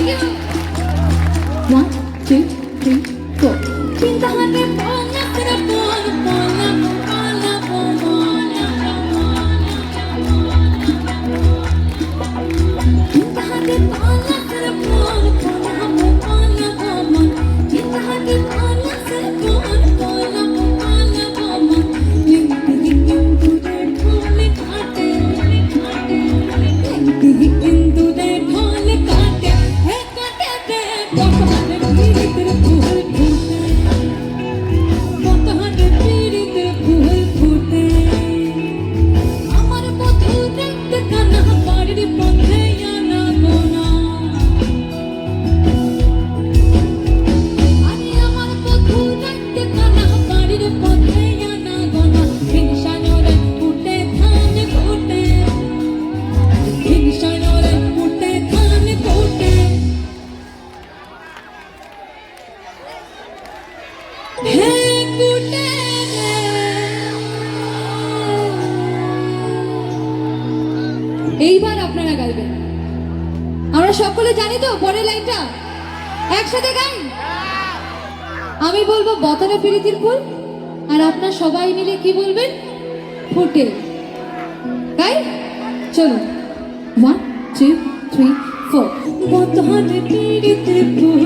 One, two, three, four. Cinta hati pola terpon, pola pola pola. Cinta hati pola terpon, pola pola pola. Cinta hati pola terpon, pola pola pola. Hindu de ढोल काटे, हिंदू दे ढोल काटे, हे काटे दे बहुत पीरी तेरे फूल फूटे, बहुत पीरी तेरे फूल फूटे। আমার বধু দেখতে কানা বাড়ির পথে আনা গোনা, আরে আমার বধু দেখতে কানা বাড়ির পথে আনা গোনা। হিংসানরে ফুটে ধান ফুটে, হিংসানরে ফুটে ধান ফুটে। হে ফুটে রে। এইবার আপনারা গাইবেন, আমরা সকলে জানি তো পরের লাইনটা, একসাথে গাই। আমি বলবো বতনে প্রীতির ফুল, আর আপনারা সবাই মিলে কি বলবেন? ফুটে। গাই, চলো। 1 2 3 4। বতনে প্রীতির ফুল